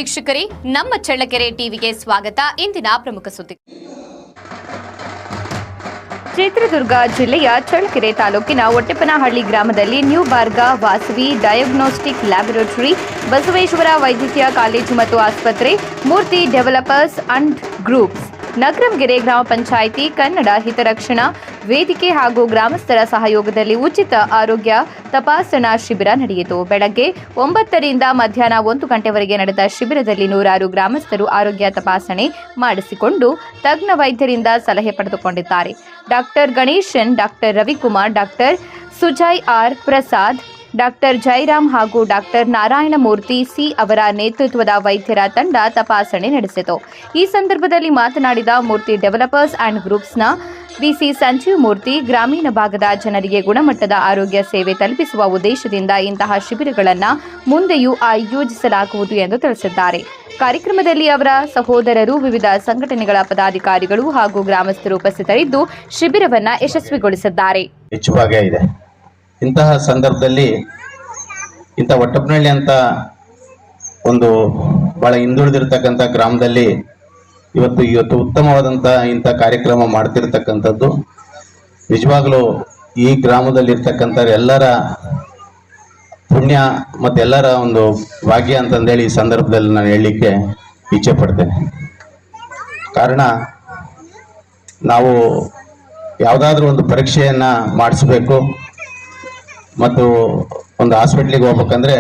ವೀಕ್ಷಕರೇ, ನಮ್ಮ ಚಳ್ಳಕೆರೆ ಟಿವಿಗೆ ಸ್ವಾಗತ. ಇಂದಿನ ಪ್ರಮುಖ ಸುದ್ದಿ. ಚಿತ್ರದುರ್ಗ ಜಿಲ್ಲೆಯ ಚಳ್ಳಕೆರೆ ತಾಲೂಕಿನ ಒಟ್ಟೆಪನಹಳ್ಳಿ ಗ್ರಾಮದಲ್ಲಿ ನ್ಯೂ ಬಾರ್ಗಾ ವಾಸವಿ ಡಯಾಗ್ನೋಸ್ಟಿಕ್ ಲ್ಯಾಬೊರೇಟರಿ, ಬಸವೇಶ್ವರ ವೈದ್ಯಕೀಯ ಕಾಲೇಜು ಮತ್ತು ಆಸ್ಪತ್ರೆ, Murthy developers and groups, Nagarangere ಗ್ರಾಮ ಪಂಚಾಯಿತಿ, ಕನ್ನಡ ಹಿತರಕ್ಷಣಾ ವೇದಿಕೆ ಹಾಗೂ ಗ್ರಾಮಸ್ಥರ ಸಹಯೋಗದಲ್ಲಿ ಉಚಿತ ಆರೋಗ್ಯ ತಪಾಸಣಾ ಶಿಬಿರ ನಡೆಯಿತು. ಬೆಳಗ್ಗೆ 9ರಿಂದ ಮಧ್ಯಾಹ್ನ 1 ಗಂಟೆವರೆಗೆ ನಡೆದ ಶಿಬಿರದಲ್ಲಿ ನೂರಾರು ಗ್ರಾಮಸ್ಥರು ಆರೋಗ್ಯ ತಪಾಸಣೆ ಮಾಡಿಸಿಕೊಂಡು ತಜ್ಞ ವೈದ್ಯರಿಂದ ಸಲಹೆ ಪಡೆದುಕೊಂಡಿದ್ದಾರೆ. Doctor Ganesan, doctor Ravikumar, doctor Sujay R Prasad, doctor Jairam ಹಾಗೂ ಡಾಕ್ಟರ್ ನಾರಾಯಣಮೂರ್ತಿ ಸಿ ಅವರ ನೇತೃತ್ವದ ವೈದ್ಯರ ತಂಡ ತಪಾಸಣೆ ನಡೆಸಿತು. ಈ ಸಂದರ್ಭದಲ್ಲಿ ಮಾತನಾಡಿದ ಮೂರ್ತಿ ಡೆವಲಪರ್ಸ್ ಅಂಡ್ ಗ್ರೂಪ್ಸ್ನ ವಿಸಿ ಸಂಜೀವ್ ಮೂರ್ತಿ, ಗ್ರಾಮೀಣ ಭಾಗದ ಜನರಿಗೆ ಗುಣಮಟ್ಟದ ಆರೋಗ್ಯ ಸೇವೆ ತಲುಪಿಸುವ ಉದ್ದೇಶದಿಂದ ಇಂತಹ ಶಿಬಿರಗಳನ್ನು ಮುಂದೆಯೂ ಆಯೋಜಿಸಲಾಗುವುದು ಎಂದು ತಿಳಿಸಿದ್ದಾರೆ. ಕಾರ್ಯಕ್ರಮದಲ್ಲಿ ಅವರ ಸಹೋದರರು, ವಿವಿಧ ಸಂಘಟನೆಗಳ ಪದಾಧಿಕಾರಿಗಳು ಹಾಗೂ ಗ್ರಾಮಸ್ಥರು ಉಪಸ್ಥಿತರಿದ್ದು ಶಿಬಿರವನ್ನು ಯಶಸ್ವಿಗೊಳಿಸಿದ್ದಾರೆ. ಇಂತಹ ಸಂದರ್ಭದಲ್ಲಿ ಇಂಥ ಒಟ್ಟಪ್ಪನಹಳ್ಳಿ ಅಂತ ಒಂದು ಬಹಳ ಹಿಂದುಳಿದಿರ್ತಕ್ಕಂಥ ಗ್ರಾಮದಲ್ಲಿ ಇವತ್ತು ಉತ್ತಮವಾದಂಥ ಇಂಥ ಕಾರ್ಯಕ್ರಮ ಮಾಡ್ತಿರ್ತಕ್ಕಂಥದ್ದು ನಿಜವಾಗ್ಲೂ ಈ ಗ್ರಾಮದಲ್ಲಿರ್ತಕ್ಕಂಥ ಎಲ್ಲರ ಪುಣ್ಯ ಮತ್ತು ಎಲ್ಲರ ಒಂದು ಭಾಗ್ಯ ಅಂತಂದೇಳಿ ಈ ಸಂದರ್ಭದಲ್ಲಿ ನಾನು ಹೇಳಲಿಕ್ಕೆ ಇಚ್ಛೆ ಪಡ್ತೇನೆ. ಕಾರಣ, ನಾವು ಯಾವುದಾದ್ರೂ ಒಂದು ಪರೀಕ್ಷೆಯನ್ನು ಮಾಡಿಸ್ಬೇಕು ಮತ್ತು ಒಂದು ಹಾಸ್ಪಿಟ್ಲಿಗೆ ಹೋಗ್ಬೇಕಂದ್ರೆ